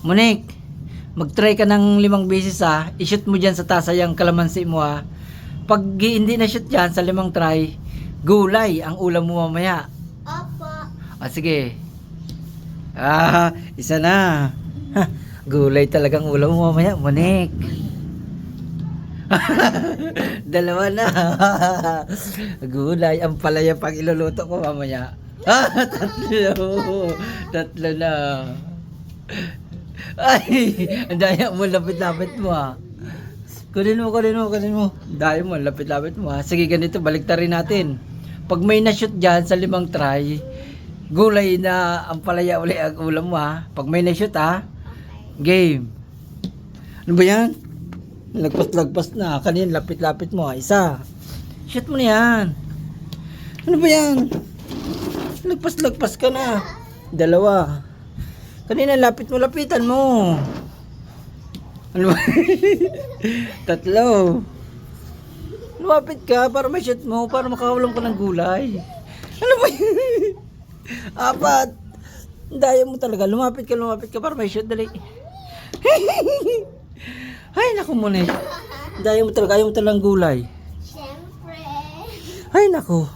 Monique, mag-try ka ng 5 beses ha. I-shoot mo dyan sa tasa yung kalamansi mo ha. Pag hindi na shoot dyan sa 5 try, gulay ang ulam mo mamaya. Opo. O sige. Isa na. Gulay talagang ulam mo mamaya, Monique. Dalawa na. Gulay ang palaya pag iluluto ko mamaya. Tatlo na. Ay, ang daya mo, lapit-lapit mo ha. Kunin mo. Daya mo, lapit-lapit mo ha. Sige, ganito, baliktarin natin. Pag may na-shoot dyan sa 5 try, gulay na ang palaya uli ang ulam mo ha. Pag may na-shoot ha, game. Ano ba yan? Lagpas na. Kanina, lapit-lapit mo ha. Isa. Shoot mo na yan. Ano ba yan? Lagpas ka na. 2. Kanina, lapitan mo. Ano ba? 3. Lumapit ka para ma-shoot mo, para makawalan ko ng gulay. Ano ba yun? 4. Daya mo talaga. Lumapit ka para ma-shoot. Dali. Ay, naku mo na. Daya mo talaga. Ayaw mo talagang gulay. Siyempre. Ay, naku.